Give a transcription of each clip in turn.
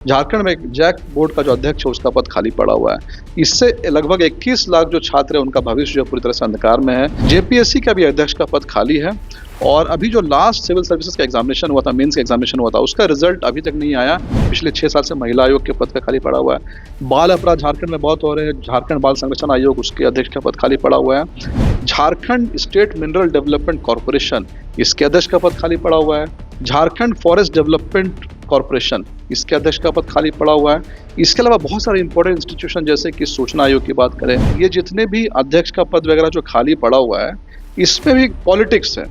झारखंड में एक JAC board का जो अध्यक्ष है उसका पद खाली पड़ा हुआ है। इससे लगभग 21 लाख जो छात्र है उनका भविष्य जो पूरी तरह से अंधकार में है। जेपीएससी का भी अध्यक्ष का पद खाली है और अभी जो लास्ट सिविल सर्विसेज का एग्जामिनेशन हुआ था, मेंस का एग्जामिनेशन हुआ था, उसका रिजल्ट अभी तक नहीं आया। पिछले 6 साल से महिला आयोग के पद का खाली पड़ा हुआ है। बाल अपराध झारखंड में बहुत हो रहे हैं। झारखंड बाल संरक्षण आयोग उसके अध्यक्ष का पद खाली पड़ा हुआ है। Jharkhand state mineral development corporation इसके अध्यक्ष का पद खाली पड़ा हुआ है। झारखंड फॉरेस्ट डेवलपमेंट कॉर्पोरेशन इसके अध्यक्ष का पद खाली पड़ा हुआ है। इसके अलावा बहुत सारे इंपॉर्टेंट इंस्टीट्यूशन जैसे कि सूचना आयोग की बात करें, ये जितने भी अध्यक्ष का पद वगैरह जो खाली पड़ा हुआ है, इसमें भी पॉलिटिक्स है।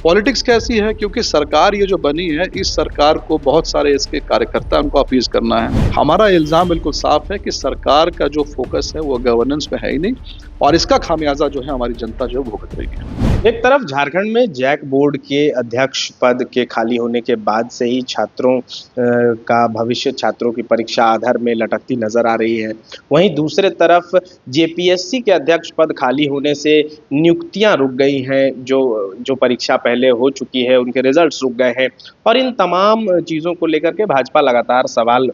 पॉलिटिक्स कैसी है? क्योंकि सरकार ये जो बनी है, इस सरकार को बहुत सारे इसके कार्यकर्ता उनको अपीज करना है। हमारा इल्जाम बिल्कुल साफ है कि सरकार का जो फोकस है वो गवर्नेंस पे है ही नहीं और इसका खामियाजा जो है हमारी जनता जो है भुगत रही है। एक तरफ झारखंड में जैक बोर्ड के अध्यक्ष पद के खाली होने के बाद से ही छात्रों का भविष्य, छात्रों की परीक्षा आधार में लटकती नजर आ रही है। वहीं दूसरे तरफ जेपीएससी के अध्यक्ष पद खाली होने से नियुक्तियां रुक गई हैं। जो परीक्षा पहले हो चुकी है उनके रिजल्ट्स रुक गए हैं और इन तमाम चीज़ों को लेकर के भाजपा लगातार सवाल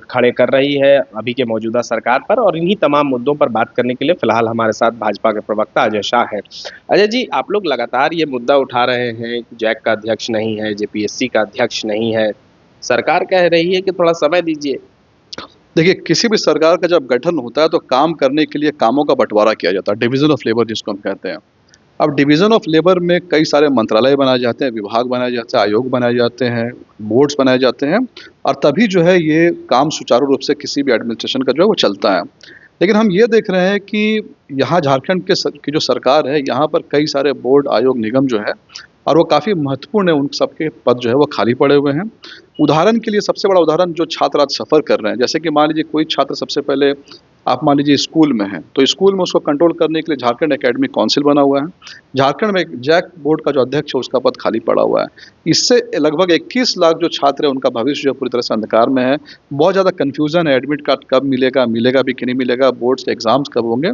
खड़े कर रही है अभी के मौजूदा सरकार पर। और इन्हीं तमाम मुद्दों पर बात करने के लिए फिलहाल हमारे साथ भाजपा के प्रवक्ता अजय शाह है। अजय जी, आप लोग लगातार ये मुद्दा उठा रहे हैं, जैक का अध्यक्ष नहीं है, जेपीएससी का अध्यक्ष नहीं है, सरकार कह रही है कि थोड़ा समय दीजिए। देखिए, किसी भी सरकार का जब गठन होता है तो काम करने के लिए कामों का बंटवारा किया जाता है, डिवीजन ऑफ लेबर जिसको हम कहते हैं। अब डिवीजन ऑफ लेबर में कई सारे मंत्रालय बनाए जाते हैं, विभाग बनाए जाते हैं, आयोग बनाए जाते हैं, बोर्ड्स बनाए जाते हैं और तभी जो है ये काम सुचारू रूप से किसी भी एडमिनिस्ट्रेशन का जो है वो चलता है। लेकिन हम ये देख रहे हैं कि यहाँ झारखंड की जो सरकार है, यहाँ पर कई सारे बोर्ड, आयोग, निगम जो है और वो काफ़ी महत्वपूर्ण है, उन सबके पद जो है वो खाली पड़े हुए हैं। उदाहरण के लिए सबसे बड़ा उदाहरण जो छात्र आज सफ़र कर रहे हैं, जैसे कि मान लीजिए कोई छात्र सबसे पहले आप मान लीजिए स्कूल में है, तो स्कूल में उसको कंट्रोल करने के लिए झारखंड एकेडमिक काउंसिल बना हुआ है। झारखंड में एक जैक बोर्ड का जो अध्यक्ष है उसका पद खाली पड़ा हुआ है। इससे लगभग 21 लाख जो छात्र है उनका भविष्य जो पूरी तरह से अंधकार में है। बहुत ज़्यादा कन्फ्यूज़न है, एडमिट कार्ड कब मिलेगा, मिलेगा भी कि नहीं मिलेगा, बोर्ड्स के एग्ज़ाम्स कब होंगे।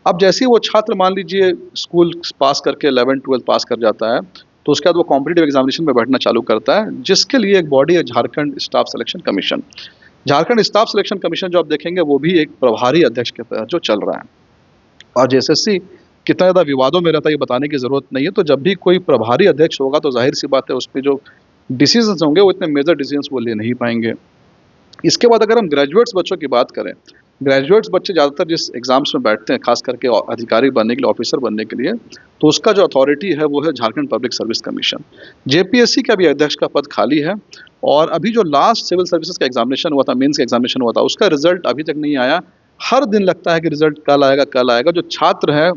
अब जैसे ही वो छात्र मान लीजिए स्कूल पास करके 11-12 पास कर जाता है, तो उसके बाद वो कॉम्पिटिटिव एग्जामिनेशन में बैठना चालू करता है, जिसके लिए एक बॉडी है Jharkhand staff selection commission. Jharkhand staff selection commission जो आप देखेंगे वो भी एक प्रभारी अध्यक्ष के तहत जो चल रहा है। और जेएसएससी कितना ज़्यादा विवादों में रहता है ये बताने की ज़रूरत नहीं है। तो जब भी कोई प्रभारी अध्यक्ष होगा तो जाहिर सी बात है उसमें जो डिसीजंस होंगे वो इतने मेजर डिसीजंस वो ले नहीं पाएंगे। इसके बाद अगर हम ग्रेजुएट्स बच्चों की बात करें, ग्रेजुएट्स बच्चे ज़्यादातर जिस एग्ज़ाम्स में बैठते हैं, खास करके अधिकारी बनने के लिए, ऑफिसर बनने के लिए, तो उसका जो अथॉरिटी है वो है Jharkhand public service commission. JPSC का भी अध्यक्ष का पद खाली है और अभी जो लास्ट सिविल सर्विसेज का एग्जामिनेशन हुआ था, मेंस का एग्जामिनेशन हुआ था, उसका रिजल्ट अभी तक नहीं आया। हर दिन लगता है कि रिजल्ट कल आएगा, कल आएगा। जो छात्र हैं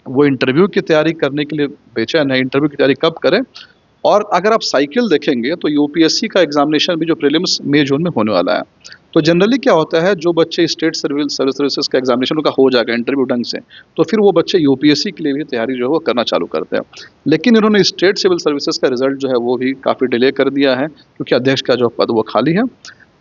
वो इंटरव्यू की तैयारी करने के लिए बेचैन है, इंटरव्यू की तैयारी कब करें। और अगर आप साइकिल देखेंगे तो यूपीएससी का एग्जामिनेशन भी जो प्रीलिम्स मई जून में होने वाला है। तो जनरली क्या होता है, जो बच्चे स्टेट सर्विसेज का एग्जामिनेशन उनका हो जाएगा इंटरव्यू ढंग से, तो फिर वो बच्चे यूपीएससी के लिए भी तैयारी जो है वो करना चालू करते हैं। लेकिन इन्होंने स्टेट सिविल सर्विसेज का रिजल्ट जो है वो भी काफ़ी डिले कर दिया है, क्योंकि अध्यक्ष का जो पद वो खाली है।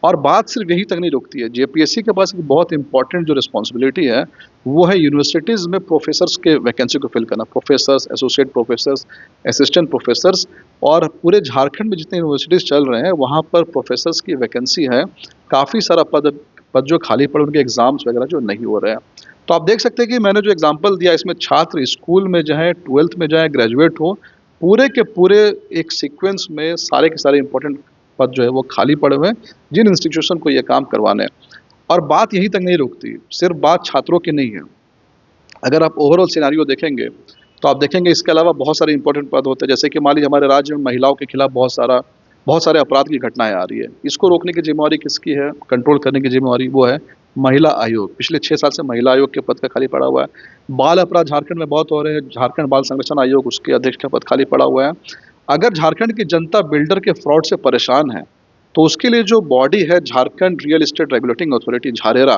और बात सिर्फ यही तक नहीं रुकती है, जेपीएससी के पास एक बहुत इंपॉर्टेंट जो रिस्पॉन्सिबिलिटी है वो है यूनिवर्सिटीज़ में प्रोफेसर्स के वैकेंसी को फिल करना। Professors, associate professors, assistant professors, और पूरे झारखंड में जितने यूनिवर्सिटीज़ चल रहे हैं वहाँ पर प्रोफेसर्स की वैकेंसी है। काफ़ी सारा पद जो खाली पड़े, उनके एग्ज़ाम्स वगैरह जो नहीं हो रहे हैं। तो आप देख सकते हैं कि मैंने जो एग्जाम्पल दिया, इसमें छात्र स्कूल में जाएँ, 12th में जाएँ, ग्रेजुएट हो, पूरे के पूरे एक सीक्वेंस में सारे के सारे इंपॉर्टेंट पद जो है वो खाली पड़े हुए हैं, जिन इंस्टीट्यूशन को ये काम करवाने हैं। और बात यहीं तक नहीं रुकती, सिर्फ बात छात्रों की नहीं है। अगर आप ओवरऑल सिनेरियो देखेंगे तो आप देखेंगे इसके अलावा बहुत सारे इंपॉर्टेंट पद होते हैं। जैसे कि मान लीजिए हमारे राज्य में महिलाओं के खिलाफ बहुत सारे अपराध की घटनाएं आ रही है। इसको रोकने की जिम्मेवारी किसकी है? कंट्रोल करने की जिम्मेवारी वो है महिला आयोग। पिछले 6 साल से महिला आयोग के पद का खाली पड़ा हुआ है। बाल अपराध झारखंड में बहुत हो रहे हैं। झारखंड बाल संरक्षण आयोग उसके अध्यक्ष का पद खाली पड़ा हुआ है। अगर झारखंड की जनता बिल्डर के फ्रॉड से परेशान है तो उसके लिए जो बॉडी है Jharkhand real estate regulating authority Jharera,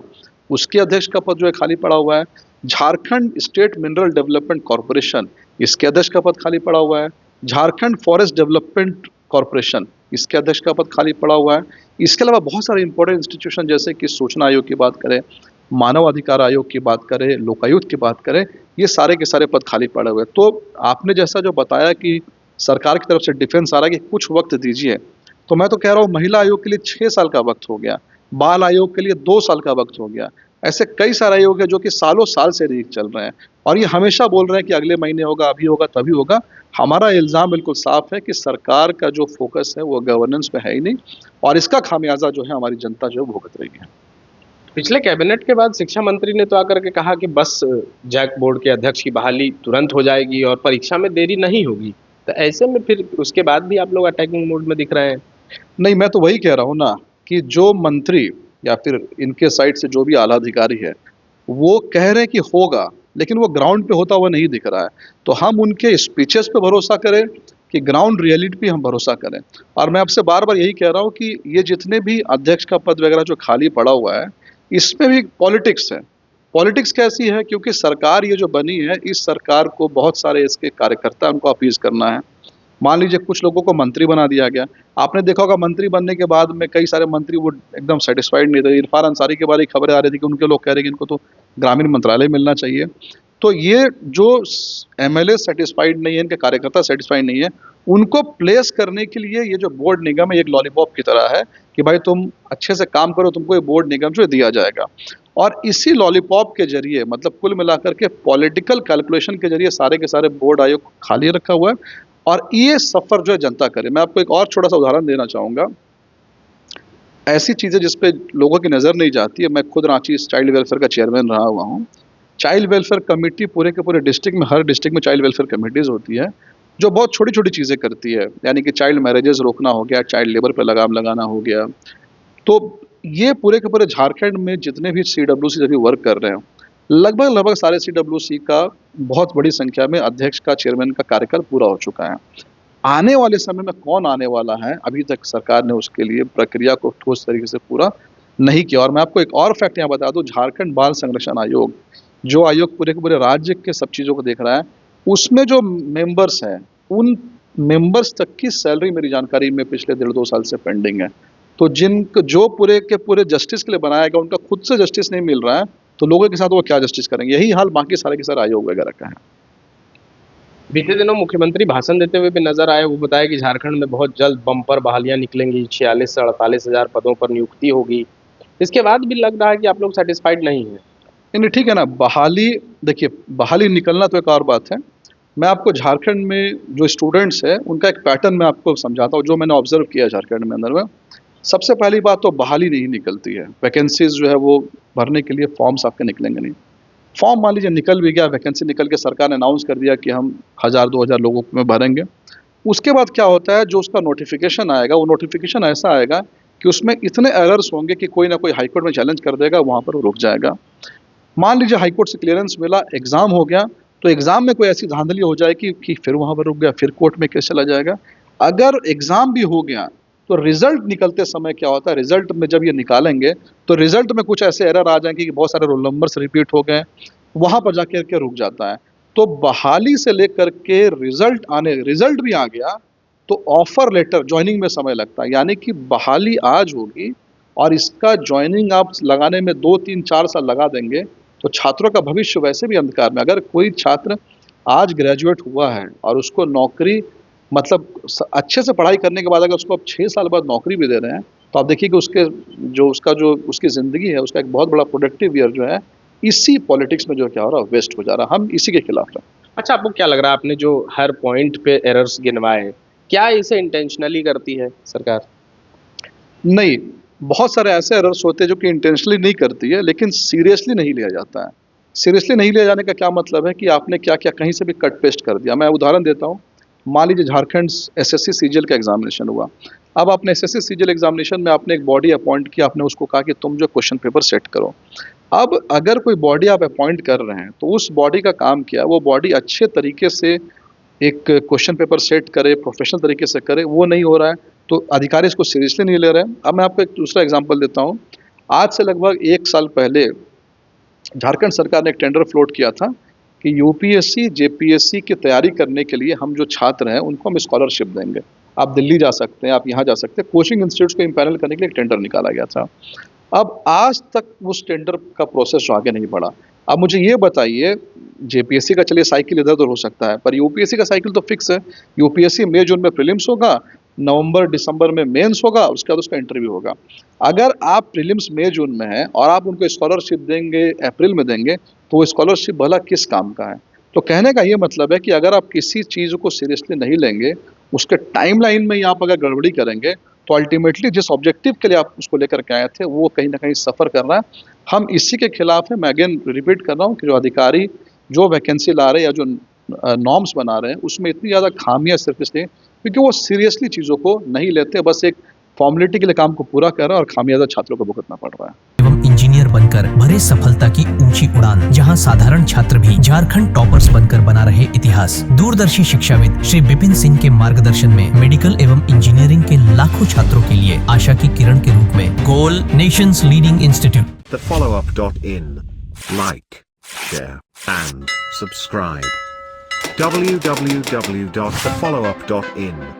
उसके अध्यक्ष का पद जो है खाली पड़ा हुआ है। Jharkhand state mineral development corporation इसके अध्यक्ष का पद खाली पड़ा हुआ है। झारखंड फॉरेस्ट डेवलपमेंट कॉर्पोरेशन इसके अध्यक्ष का पद खाली पड़ा हुआ है। इसके अलावा बहुत सारे इंपॉर्टेंट इंस्टीट्यूशन जैसे कि सूचना आयोग की बात करें, मानव अधिकार आयोग की बात करें, लोकायुक्त की बात करें, ये सारे के सारे पद खाली पड़े हुए हैं। तो आपने जैसा जो बताया कि सरकार की तरफ से डिफेंस आ रहा है कि कुछ वक्त दीजिए, तो मैं तो कह रहा हूँ महिला आयोग के लिए 6 साल का वक्त हो गया, बाल आयोग के लिए 2 साल का वक्त हो गया। ऐसे कई सारे आयोग है जो कि सालों साल से रीक चल रहे हैं और ये हमेशा बोल रहे हैं कि अगले महीने होगा, अभी होगा, तभी होगा। हमारा इल्ज़ाम बिल्कुल साफ है कि सरकार का जो फोकस है वो गवर्नेंस पे है ही नहीं और इसका खामियाजा जो है हमारी जनता जो है भुगत रही है। पिछले कैबिनेट के बाद शिक्षा मंत्री ने तो आकर के कहा कि बस जैक बोर्ड के अध्यक्ष की बहाली तुरंत हो जाएगी और परीक्षा में देरी नहीं होगी। तो ऐसे में फिर उसके बाद भी आप लोग अटैकिंग मोड में दिख रहे हैं। नहीं, मैं तो वही कह रहा हूँ ना कि जो मंत्री या फिर इनके साइड से जो भी आला अधिकारी है, वो कह रहे हैं कि होगा, लेकिन वो ग्राउंड पे होता हुआ नहीं दिख रहा है। तो हम उनके स्पीचेस पे भरोसा करें कि ग्राउंड रियलिटी पे हम भरोसा करें। और मैं आपसे बार-बार यही कह रहा हूँ कि ये जितने भी अध्यक्ष का पद वगैरह जो खाली पड़ा हुआ है, इसमें भी पॉलिटिक्स है। पॉलिटिक्स कैसी है? क्योंकि सरकार ये जो बनी है, इस सरकार को बहुत सारे इसके कार्यकर्ता उनको अपीज़ करना है। मान लीजिए कुछ लोगों को मंत्री बना दिया गया। आपने देखा होगा मंत्री बनने के बाद में कई सारे मंत्री वो एकदम सैटिस्फाइड नहीं थे। इरफान अंसारी के बारे में खबरें आ रही थी कि उनके लोग कह रहे हैं कि इनको तो ग्रामीण मंत्रालय मिलना चाहिए। तो ये जो एमएलए सैटिस्फाइड नहीं है, इनके कार्यकर्ता सैटिस्फाइड नहीं है, उनको प्लेस करने के लिए ये जो बोर्ड निगम है, एक लॉलीपॉप की तरह है कि भाई तुम अच्छे से काम करो, तुमको ये बोर्ड निगम जो दिया जाएगा। और इसी लॉलीपॉप के जरिए मतलब कुल मिलाकर के पॉलिटिकल कैलकुलेशन के जरिए सारे के सारे बोर्ड आयोग खाली रखा हुआ है और ये सफ़र जो है जनता करे। मैं आपको एक और छोटा सा उदाहरण देना चाहूँगा। ऐसी चीज़ें जिस पे लोगों की नज़र नहीं जाती है, मैं खुद रांची चाइल्ड वेलफेयर का चेयरमैन रहा हुआ हूँ। चाइल्ड वेलफेयर कमेटी पूरे के पूरे डिस्ट्रिक्ट में, हर डिस्ट्रिक्ट में चाइल्ड वेलफेयर कमेटीज़ होती है, जो बहुत छोटी-छोटी चीज़ें करती है। यानी कि चाइल्ड मैरेजेज़ रोकना हो गया, चाइल्ड लेबर पे लगाम लगाना हो गया। तो ये पूरे के पूरे झारखंड में जितने भी सीडब्ल्यूसी अभी वर्क कर रहे हैं, लगभग सारे सीडब्ल्यूसी का बहुत बड़ी संख्या में अध्यक्ष का, चेयरमैन का कार्यकाल पूरा हो चुका है। आने वाले समय में कौन आने वाला है, अभी तक सरकार ने उसके लिए प्रक्रिया को ठोस तरीके से पूरा नहीं किया। और मैं आपको एक और फैक्ट यहाँ बता दूँ, झारखंड बाल संरक्षण आयोग, जो आयोग पूरे के पूरे राज्य के सब चीज़ों को देख रहा है, उसमें जो मेंबर्स हैं, उन मेंबर्स तक की सैलरी मेरी जानकारी में पिछले 1.5-2 साल से पेंडिंग है। तो जो पूरे के पूरे जस्टिस के लिए बनाया गया, उनका खुद से जस्टिस नहीं मिल रहा है, तो लोगों के साथ वो क्या जस्टिस करेंगे? यही हाल बाकी सारे के सारे आयोग वगैरह का है। बीते दिनों मुख्यमंत्री भाषण देते हुए भी नजर आए। वो बताया कि झारखंड में बहुत जल्द बम्पर बहालियां निकलेंगी, 46 से 48 हज़ार पदों पर नियुक्ति होगी। इसके बाद भी लग रहा है कि आप लोग सेटिस्फाइड नहीं हैं। नहीं, ठीक है ना, बहाली देखिए, बहाली निकलना तो एक और बात है। मैं आपको झारखंड में जो स्टूडेंट्स हैं, उनका एक पैटर्न मैं आपको समझाता हूँ, जो मैंने ऑब्ज़र्व किया है झारखंड में अंदर में। सबसे पहली बात तो बहाली नहीं निकलती है। वैकेंसीज़ जो है वो भरने के लिए फॉर्म्स आपके निकलेंगे नहीं। फॉर्म मान लीजिए निकल भी गया, वैकेंसी निकल के सरकार ने अनाउंस कर दिया कि हम 1000-2000 लोगों में भरेंगे। उसके बाद क्या होता है, जो उसका नोटिफ़िकेशन आएगा, वो नोटिफ़िकेशन ऐसा आएगा कि उसमें इतने एरर्स होंगे कि कोई ना कोई हाई कोर्ट में चैलेंज कर देगा, वहाँ पर वो रुक जाएगा। मान लीजिए हाई कोर्ट से क्लियरेंस मिला, एग्ज़ाम हो गया, तो एग्ज़ाम में कोई ऐसी धांधली हो जाए कि फिर वहाँ पर रुक गया, फिर कोर्ट में केस चला जाएगा। अगर एग्ज़ाम भी हो गया, तो रिज़ल्ट निकलते समय क्या होता है, रिज़ल्ट में जब ये निकालेंगे, तो रिज़ल्ट में कुछ ऐसे एरर आ जाएँगे कि बहुत सारे रोल नंबर्स रिपीट हो गए, वहाँ पर जाकर के रुक जाता है। तो बहाली से लेकर के रिज़ल्ट भी आ गया, तो ऑफ़र लेटर जॉइनिंग में समय लगता है। यानी कि बहाली आज होगी और इसका जॉइनिंग आप लगाने में 2, 3, 4 साल लगा देंगे, तो छात्रों का भविष्य वैसे भी अंधकार में। अगर कोई छात्र आज ग्रेजुएट हुआ है और उसको नौकरी मतलब अच्छे से पढ़ाई करने के बाद अगर उसको अब 6 साल बाद नौकरी भी दे रहे हैं, तो आप देखिए कि उसकी ज़िंदगी है, उसका एक बहुत बड़ा प्रोडक्टिव ईयर जो है, इसी पॉलिटिक्स में जो क्या हो रहा है, वेस्ट हो जा रहा है। हम इसी के खिलाफ हैं। अच्छा, आपको क्या लग रहा है, आपने जो हर पॉइंट पे एरर्स गिनवाए, क्या इसे इंटेंशनली करती है सरकार? नहीं, बहुत सारे ऐसे एरर्स होते हैं जो कि इंटेंशनली नहीं करती है, लेकिन सीरियसली नहीं लिया जाता है। सीरियसली नहीं लिया जाने का क्या मतलब है कि आपने क्या-क्या कहीं से भी कट पेस्ट कर दिया। मैं उदाहरण देता हूँ, मान लीजिए झारखंड एसएससी सीजीएल का एग्ज़ामिनेशन हुआ। अब आपने एसएससी सीजीएल एग्ज़ामिनेशन में आपने एक बॉडी अपॉइंट किया, आपने उसको कहा कि तुम जो क्वेश्चन पेपर सेट करो। अब अगर कोई बॉडी आप अपॉइंट कर रहे हैं, तो उस बॉडी का काम क्या है, वो बॉडी अच्छे तरीके से एक क्वेश्चन पेपर सेट करे, प्रोफेशनल तरीके से करे, वो नहीं हो रहा है, तो अधिकारी इसको सीरियसली नहीं ले रहे हैं। अब मैं आपको एक दूसरा एग्जांपल देता हूँ। आज से लगभग 1 साल पहले झारखंड सरकार ने एक टेंडर फ्लोट किया था कि यूपीएससी, जेपीएससी की तैयारी करने के लिए हम जो छात्र हैं, उनको हम स्कॉलरशिप देंगे। आप दिल्ली जा सकते हैं, आप यहाँ जा सकते हैं। कोचिंग इंस्टीट्यूट्स को इम्पैनल करने के लिए एक टेंडर निकाला गया था। अब आज तक उस टेंडर का प्रोसेस जो आगे नहीं बढ़ा। अब मुझे ये बताइए, जेपीएससी का चलिए साइकिल इधर-उधर हो सकता है, पर यूपीएससी का साइकिल तो फिक्स है। यूपीएससी मई-जून में प्रीलिम्स होगा, नवंबर दिसंबर में मेंस होगा, उसके बाद उसका इंटरव्यू होगा। अगर आप प्रीलिम्स मई जून में हैं और आप उनको स्कॉलरशिप देंगे अप्रैल में देंगे, तो वो स्कॉलरशिप भला किस काम का है? तो कहने का ये मतलब है कि अगर आप किसी चीज़ को सीरियसली नहीं लेंगे, उसके टाइमलाइन में ही आप अगर गड़बड़ी करेंगे, तो अल्टीमेटली जिस ऑब्जेक्टिव के लिए आप उसको लेकर के आए थे, वो कहीं न कहीं सफ़र कर रहा है। हम इसी के खिलाफ हैं। मैं अगेन रिपीट कर रहा हूँ कि जो अधिकारी जो वैकेंसी ला रहे हैं या जो नॉर्म्स बना रहे हैं, उसमें इतनी ज़्यादा खामियाँ सिर्फ़ इसलिए क्योंकि वो सीरियसली चीज़ों को नहीं लेते, बस एक फॉर्मेलिटी के लिए काम को पूरा कर रहा है और खामियाजा छात्रों को भुगतना पड़ रहा है। एवं इंजीनियर बनकर भरे सफलता की ऊंची उड़ान, जहां साधारण छात्र भी झारखंड टॉपर्स बनकर बना रहे इतिहास। दूरदर्शी शिक्षाविद श्री विपिन सिंह के मार्गदर्शन में मेडिकल एवं इंजीनियरिंग के लाखों छात्रों के लिए आशा की किरण के रूप में goal nation's leading institute. thefollowup.in. Like, share, and subscribe. www.thefollowup.in